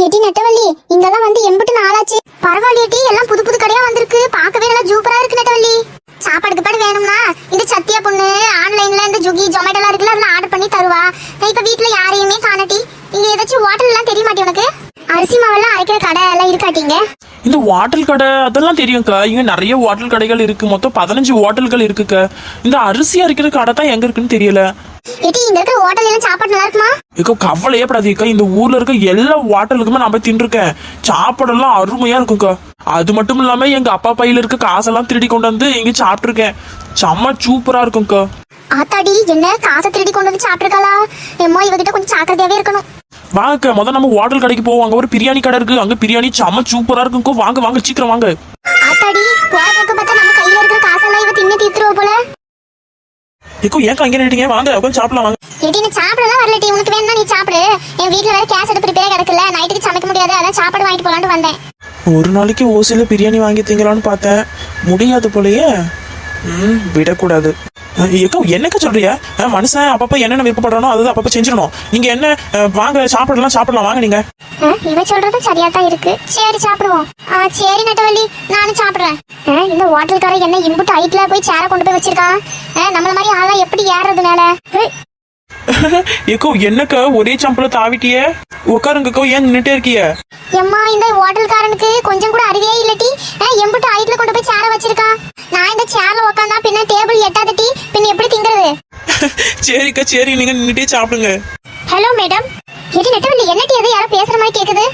ஏடி நெட்டவள்ளி, இங்கெல்லாம் வந்து எம்பிட்டு நாளாச்சு. பரவாயில்லையேடி, எல்லாம் புது புது கடையா வந்திருக்கு. பார்க்கவே நல்லா சூப்பரா இருக்கு நெட்டவள்ளி. சாப்பாடுக்கு பாடு வேணும்னா இந்த சத்தியா பொண்ணு ஆன்லைன்ல இந்த ஜுகி ஜொமேட்டோலாம் இருக்குல்ல, அதெல்லாம் ஆர்டர் பண்ணி தருவா. நான் இப்ப வீட்டுல யாரையுமே காணட்டி. இங்க ஏதாச்சும் ஹோட்டல் எல்லாம் தெரிய மாட்டே உனக்கு? அரிசி மாவெல்லாம் அரைக்கிற கடை எல்லாம் இருக்காட்டிங்க? இந்த ஹோட்டல் கடை அதெல்லாம் தெரியும்க்கா. இங்க நிறைய ஹோட்டல் கடைகள் இருக்கு. மொத்தம் 15 ஹோட்டல்கள் இருக்குக்கா. இந்த அரிசி அரைக்கிற கடை தான் எங்க இருக்குன்னு தெரியல. ஏடி, இங்க இருக்கிற ஹோட்டல் எல்லாம் சாப்பாடு நல்லா இருக்குமா? ஏக்கா கவலையே படாதீக்கா. இந்த ஊர்ல இருக்க எல்லா ஹோட்டலுக்குமே நான் போய் தின்றுருக்கேன். சாப்பாடெல்லாம் அருமையா இருக்கும்க்கா. அது மட்டும் இல்லாம எங்க அப்பா பையில இருக்க காசெல்லாம் திருடி கொண்டு வந்து இங்க சாப்பிட்டுருக்கேன். செம்ம சூப்பரா இருக்கும்க்கா. ஆத்தாடி, என்ன காசை திருடி கொண்டு வந்து சாப்பிட்டுருக்காளா? எம்மா, இவகிட்ட கொஞ்சம் ஜாக்கிரதையாவே இருக்கணும். வாங்க, முதல்ல நம்ம ஹோட்டல் கடைக்கு போவோம். அங்க ஒரு பிரியாணி கடை இருக்கு. அங்க பிரியாணி செம்ம சூப்பரா இருக்கும்க்கா. வாங்க வாங்க, சீக்கிரம் வாங்க. ஆத்தாடி, போற பக்கம் பார்த்தா நம்ம கையில இருக்கிற காசெல்லாம் இவ தின்னு தீத்துருவ போல. ஏக்கோ ஏன் அங்கே நின்னுட்டீங்க? வாங்க உட்காந்து சாப்பிடலாம் வாங்க. ஏடி, நீ சாப்பிடலாம் வரலட்டி. உனக்கு வேணும்னா நீ சாப்பிடு. என் வீட்டுல வேற கேஸ் அடுப்பு ரிப்பேரா கிடக்குல, நைட்டுக்கு சமைக்க முடியாது. அதான் சாப்பாடு வாங்கிட்டு போலான்னு வந்தேன். ஒரு நாளைக்கு ஓசில பிரியாணி வாங்கி திங்கலான்னு பார்த்தேன். முடியாது போலயே. விடக்கூடாது. ஏக்கோ என்னக்கா சொல்றிய? மனுஷன் அப்பப்ப என்னென்ன விருப்பப்படுறானோ அது அப்பப்ப செஞ்சிடணும். நீங்க என்ன வாங்க சாப்பிடலாம் வாங்க. நீங்க இவ சொல்றது சரியா தான் இருக்கு. சரி சாப்பிடுவோம். சரி நெட்டவள்ளி, நானும் சாப்பிடுறேன். இந்த ஹோட்டல்கார என்ன இம்புட்டு ஹைட்ல போய் சேர கொண்டு போய் வச்சிருக்கான். நம்மள மாதிரி ஆளா எப்படி ஏறது மேல? ஏக்கோ என்னக்கா ஒரே சம்பள தாவிட்டிய? உட்காருங்கக்கோ, ஏன் நின்னுட்டே இருக்கிய? எம்மா, இந்த ஹோட்டல்காரனுக்கு கொஞ்சம் கூட அறிவே இல்லட்டி. எம்புட்டு ஹைட்ல கொண்டு போய் சேர வச்சிருக்கான். நான் இந்த சேர்ல உட்காந்தா பின்ன டேபிள் எட்டாதட்டி, பின்ன எப்படி திங்கிறது? சரிக்கா சரி, நீங்க நின்னுட்டே சாப்பிடுங்க. Hello madam. ஏடி நெட்டவள்ளி, என்னட்டி அது யாரோ பேசுற மாதிரி கேக்குது?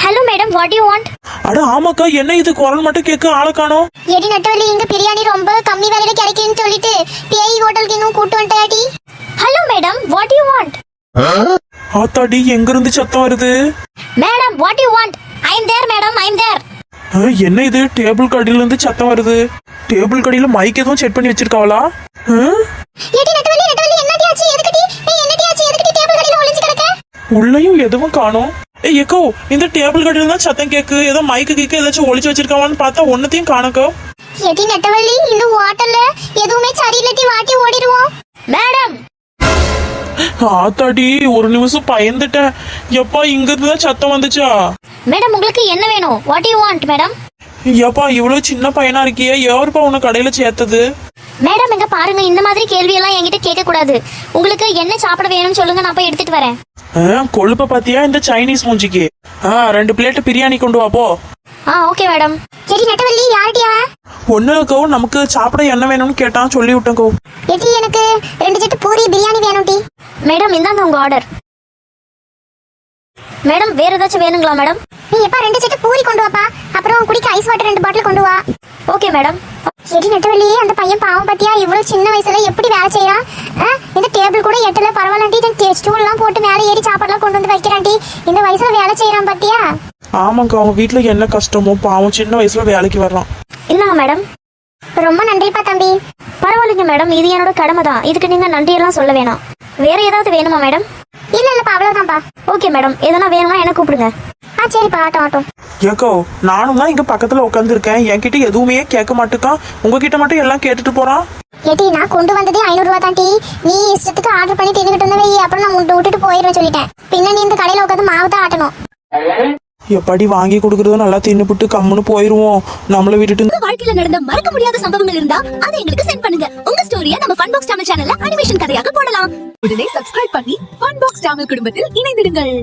Hello madam, what you want? அட ஆமாக்கா, என்ன இது குரல் மட்டும் கேட்க ஆள காணோம். ஏடி நெட்டவள்ளி, இங்க பிரியாணி ரொம்ப கம்மி விலையில கிடைக்குன்னு சொல்லிட்டு பேய் ஹோட்டலுக்கு இன்னும் கூட்டு வந்துட்டாடி. Hello madam, what you want? ஆத்தாடி, எங்க இருந்து சத்தம் வருது? Madam, what you want? I am there madam, I am there. என்ன இது டேபிள் கடையில இருந்து சத்தம் வருது? டேபிள் கடையில மைக் எதுவும் செட் பண்ணி வச்சிருக்காங்களா? ஏடி நெட்டவள்ளி, என்னடி ஆச்சு? எதுக்குடி என்னடி ஆச்சு? எதுக்குடி டேபிள் கடையில ஒளிஞ்சு கிடக்க? உள்ளேயும் எதுவும் காணோம். ஏக்கோ, இந்த டேபிள் கடையில தான் சத்தம் கேக்கு. ஏதோ மைக்கு கேக்கு ஏதாச்சும் ஒளிச்சு வச்சிருக்காங்கன்னு பார்த்தா ஒன்னத்தையும் காணக்கோ. ஏடி நெட்டவள்ளி, இந்த ஹோட்டல்ல எதுவுமே சரியில்லட்டி, வாட்டி ஓடிடுவோம். மேடம். ஆத்தாடி, ஒரு நிமிஷம் பயந்துட்டேன். எப்பா, இங்க இருந்து தான் சத்தம் வந்துச்சா? மேடம், உங்களுக்கு என்ன வேணும்? What you want madam? எப்பா, இவ்வளவு சின்ன பையனா இருக்கியே, எவருப்பா உன்னை கடையில சேர்த்தது? மேடம், இங்க பாருங்க, இந்த மாதிரி கேள்வி எல்லாம் என்கிட்ட கேட்க கூடாது. உங்களுக்கு என்ன சாப்பிட வேணும்னு சொல்லுங்க, நான் போய் எடுத்துட்டு வரேன். கொழுப்ப பாத்தியா இந்த சைனீஸ் மூஞ்சிக்கு? 2 பிளேட் பிரியாணி கொண்டு வாப்போ. Okay madam. சரி நெட்டவள்ளி, யார்டியா? ஒண்ணுக்கோ நமக்கு சாப்பிட என்ன வேணும்னு கேட்டான், சொல்லி விட்டேங்கோ. ஏடி, எனக்கு 2 செட்டு பூரி பிரியாணி வேணும் டி. மேடம், இந்தாங்க உங்க ஆர்டர். மேடம், வேற ஏதாச்சும் வேணுங்களா மேடம்? நீ எப்பா 2 செட்டு பூரி கொண்டு வாப்பா. அப்புறம் குடிக்க ஐஸ் வாட்டர் 2 பாட்டில் கொண்டு வா. Okay madam. ஏடி நெட்டவள்ளி, அந்த பையன் பாவம் பாத்தியா, இவ்வளவு சின்ன வயசுல எப்படி வேலை செய்யறான். இந்த டேபிள் கூட எட்டல, பரவாயில்லாண்டி ஸ்டூல் எல்லாம் போட்டு மேலே ஏறி சாப்பாடுலாம் கொண்டு வந்து வைக்கிறான்டி. இந்த வயசுல வேலை செய்யறான் பாத்தியா? ஆமாக்கா, அவங்க வீட்டுல என்ன கஷ்டமோ பாவம், சின்ன வயசுல வேலைக்கு வர்றான். இல்ல மேடம். ரொம்ப நன்றிப்பா தம்பி. பரவாயில்லைங்க மேடம், இது என்னோட கடமை தான். இதுக்கு நீங்க நன்றி எல்லாம் சொல்ல வேணாம். வேற ஏதாவது வேணுமா மேடம்? இல்லப்பா, அவ்வளவுதான்ப்பா. ஓகே மேடம், எதனா வேணும்னா என்ன கூப்பிடுங்க. சரிப்பா, ஆட்டம். ஏக்கோ, நானும் தான் இங்க பக்கத்துல உட்காந்து இருக்கேன். என்கிட்ட எதுவுமே கேட்க மாட்டேக்கான். உங்ககிட்ட மட்டும் எல்லாம் கேட்டுட்டு போறான். ஏடி, நான் கொண்டு வந்ததே 500 ரூபா தாண்டி. நீ இஷ்டத்துக்கு ஆர்டர் பண்ணி தின்னுட்டு இருந்தவே, அப்புறம் நான் உன்னை விட்டுட்டு போயிடுவேன் சொல்லிட்டேன். பின்ன நீ இந்த கடையில உட்காந்து மாவு தான் ஆட்டணும். எப்படி வாங்கி கொடுக்கறதும் நல்லா தின்னுபிட்டு கம்முன்னு போயிருவோம். நம்மள விட்டுட்டு வாழ்க்கையில நடந்த மறக்க முடியாத சம்பவங்கள் இருந்தா அதை எங்களுக்கு சென்ட் பண்ணுங்க. உங்க ஸ்டோரியை நம்ம ஃபன் பாக்ஸ் தமிழ் சேனல்ல அனிமேஷன் கதையாக போடலாம். உடனே சப்ஸ்கிரைப் பண்ணி ஃபன் பாக்ஸ் தமிழ் குடும்பத்தில் இணைந்திடுங்கள்.